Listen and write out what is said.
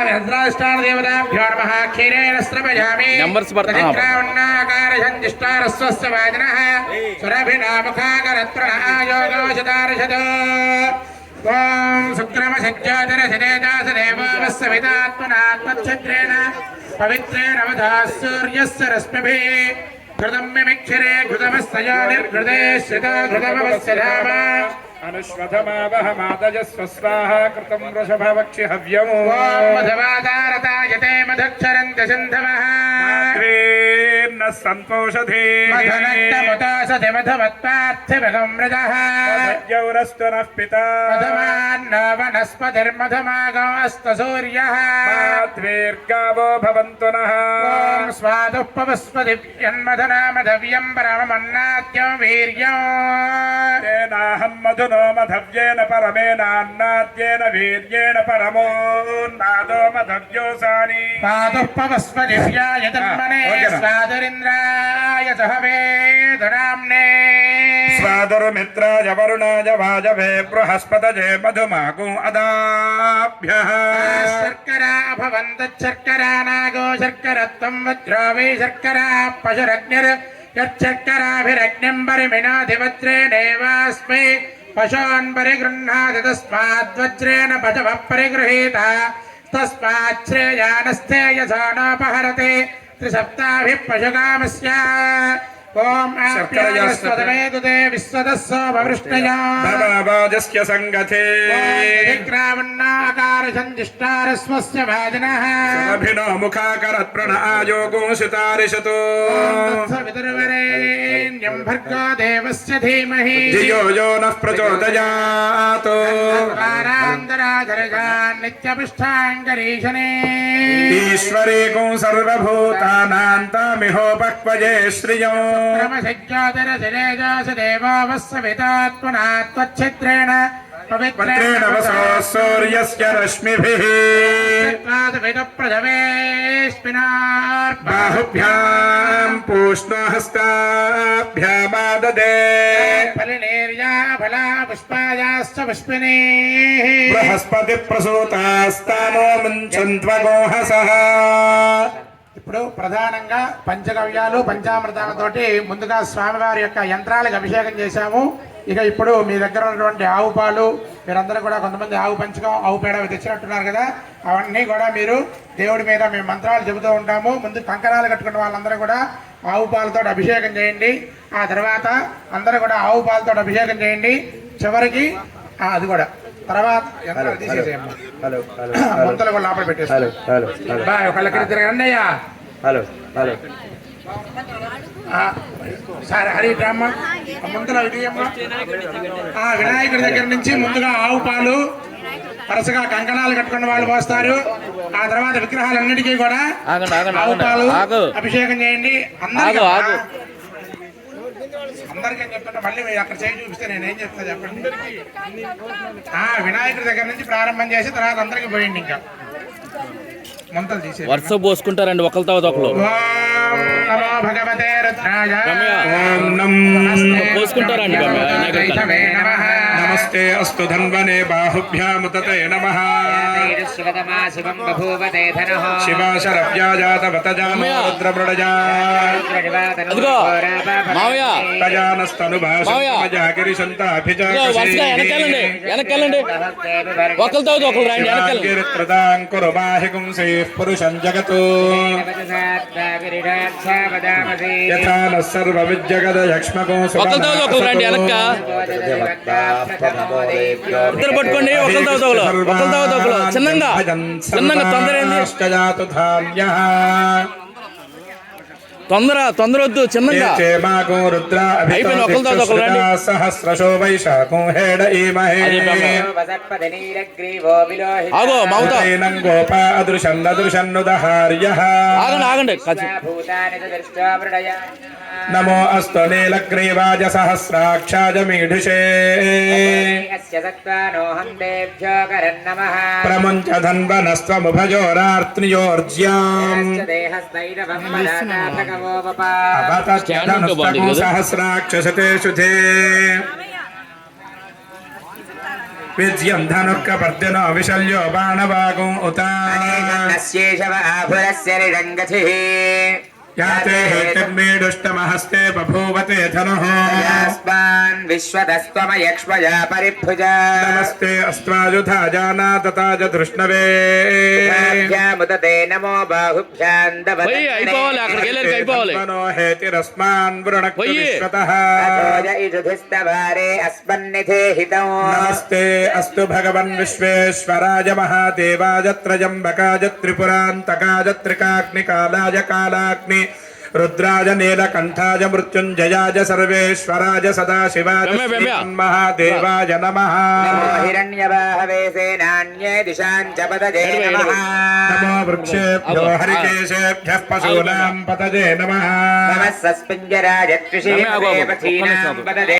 యంత్రాష్టాదేవతాభ్యో నమః క్షీరేణ స్రవయామి చక్రావన్నాకారశంజిష్టారస్వస్య వాజినః సురభినాముఖాకరత్రణాయోగోషదారషదో ఓం శుక్రమసజ్జాతరశదేదాసదేవావస్సవితాత్మనాత్మఛద్రేణ పవిత్రేణ వధా సూర్యస్య రశ్మిభిः ఘృతం మిమిక్షరే ఘృతమస్తయో నిర్ఘృతే శ్రితో ఘృతమవస్య ధామ అనుష్వధమావహమాదజస్వస్వాహ కృతం వృషభవక్షి హవ్యము మధవాదారతాయతే మధక్షరంత సింధవః సంతోషధే మధనక్తముతాసతి మధవత్పార్థివగం మృదః యౌరస్తనః పితా మధవాన్నో వనస్పతిర్మధమాగో అస్త సూర్యః ద్వేర్గావో భవంతు నః ఓం స్వాదుః పవస్పతివ్యన్మధనామధవ్యం పరమమన్నాద్యం వీర్యం తేనాహం మధునో మధవ్యేన పరమేనాన్నాద్యేన వీర్యేణ పరమోన్నాదో మధవ్యోసాని స్వాదుః పవస్పతివ్యాయ తన్మనే స్వాదురింద్రాయ సహవేదనామ్నే స్వాదుర్మిత్రాయ వరుణాయ వాజవే బృహస్పతజే మధుమాకు అదాభ్యః శర్కరా భవంతశర్కరా నాగో శర్కరత్వం వజ్రో వై శర్కరా పశురగ్నిర్ యచ్చర్కరాభిరగ్నిం పరిమినాధివజ్రేణేవాస్మై పశూన్ పరిగృహ్ణాతి తస్మాద్వజ్రేణ పశవః పరిగృహీత తస్మాచ్ఛ్రేయానస్థేయసో నోపహరతే త్రిసప్తాభిః పశుకామస్య ఓం ఆప్యాయస్వదవేదుతే విశ్వదస్సోపవృష్ణయా భవాజస్య సంగతే విక్రామన్నాకారసంజిష్టారస్వస్య వాజినః అభినో ముఖాకరత్ ప్రణాయోగో శితారిషతో తత్సవితుర్వరేణ్యం భర్గో దేవస్య ధీమహి ధియో యో నః ప్రచోదయాత్ వారాంతరాధరజాన్ నిత్యపుష్టాంగరీషణే ఈశ్వరేకో సర్వభూతానాం తామిహోపక్వజే శ్రియం దేవావస్సవితాత్మనాత్మఛద్రేణ పత్రేణ వసో సూర్యస్య రశ్మిభిః బాహుభ్యాం పూష్ణహస్తాభ్యామాదదే బృహస్పతి ప్రసూతాస్తానో ముంచన్త్వగోహసః. ఇప్పుడు ప్రధానంగా పంచగవ్యాలు పంచామృతాలతోటి ముందుగా స్వామివారి యొక్క యంత్రాలకు అభిషేకం చేశాము. ఇక ఇప్పుడు మీ దగ్గర ఉన్నటువంటి ఆవు పాలు మీరందరూ కూడా కొంతమంది ఆవు పంచకం ఆవు పేడ తెచ్చినట్టున్నారు కదా, అవన్నీ కూడా మీరు దేవుడి మీద మేము మంత్రాలు చెబుతూ ఉంటాము. ముందు కంకణాలు కట్టుకున్న వాళ్ళందరూ కూడా ఆవు పాలతో అభిషేకం చేయండి. ఆ తర్వాత అందరూ కూడా ఆవు పాలతో అభిషేకం చేయండి. చివరికి అది కూడా తర్వాత తీసేసేయమ్మా, ముంతలు కూడా లోపల పెట్టేస్తారు. ఒకళ్ళకి తిరగండి అయ్యా. సరే హరి రామ్మ ముందులో వినాయకుడి దగ్గర నుంచి ముందుగా ఆవు పాలు వరుసగా కంకణాలు కట్టుకున్న వాళ్ళు పోస్తారు. ఆ తర్వాత విగ్రహాలన్నిటికీ కూడా ఆవు పాలు అభిషేకం చేయండి. అందరికీ చెప్తుంటే మళ్ళీ మీరు అక్కడ చేయి చూపిస్తే నేనేం చెప్తా చెప్పండి. వినాయకుడి దగ్గర నుంచి ప్రారంభం చేసి తర్వాత అందరికి పోయండి. ఇంకా మంతలు తీసే వరుస పోసుకుంటారండి ఒకరితో ఒకరు పోసుకుంటారండి. నమస్తే అస్తు ధన్వనే బాహుభ్యాముతతే నమః శివాశరవ్యాజాతవతజామోరుద్రమృడజా వెనకెళ్ళండి ఒకరితో ఒకరు రండి. పురుషం జగతు యథా నః సర్వవిద్యగదయక్ష్మకో ఒకరితో ఒకరు రండి. వెనక ఇద్దరు పట్టుకోండి. ఒకరితో ఒకరు చిన్నంగా తొందర తొందర వద్దు, చిన్నగా అయిపోయింది. ఒకరితో ఒకరు రండి. సహస్రశో వైశాఖం హేడ ఈమహే ఆగో మమత ఆగండి. నమో అస్తు నీలగ్రీవాజ సహస్రాక్షాజ మీఢుషే ప్రముంచ ధన్వనస్త్వముభజోరార్త్నియోర్జ్యాం సహస్రాక్షసతే శుధే విజ్యం ధనుఃకపర్జనో విశల్యో బాణవాగం ఉత అనేకన్నస్యేషవ ఆభురస్య రిడంగతిః యాతే హేతిర్మీడుష్టమహస్తే బభూవతే ధనుః యాస్మాన్ విశ్వతస్త్వమయక్ష్మయా పరిభుజా నమస్తే అస్త్రాయుధా జానాతతాజ ధృష్ణవే ముదతే నమో బాహుభ్యాం పోయి అయిపోవాలి అక్కడికి వెళ్ళారు అయిపోవాలి మనో హేతిరస్మాన్ వృణక్తు పోయి. విశ్వతః ఇజుధిస్తవారే అస్మన్నిధే హితం నమస్తే అస్తు భగవన్ విశ్వేశ్వరాయ మహాదేవాయ త్రయంబకాయ త్రిపురాంతకాయ త్రికాగ్నికాలాయ కాలాగ్ని రుద్రాయ నీలకంఠాయ మృత్యుంజయాయ సర్వేశ్వరాయ సదాశివాయ రమ్య, రమ్య. మహాదేవాయ నమః నమో హిరణ్యవాహవే సేనాన్యే దిశాం చ పదజే నమః నమో వృక్షేభ్యో హరికేశేభ్యః పశూనాం పతజే నమః నమః సస్పింజరాయ త్రిశీలే రమ్య, ఆగు, ఆగు. పథీనాం ఒక్క నిమిషం. పదజే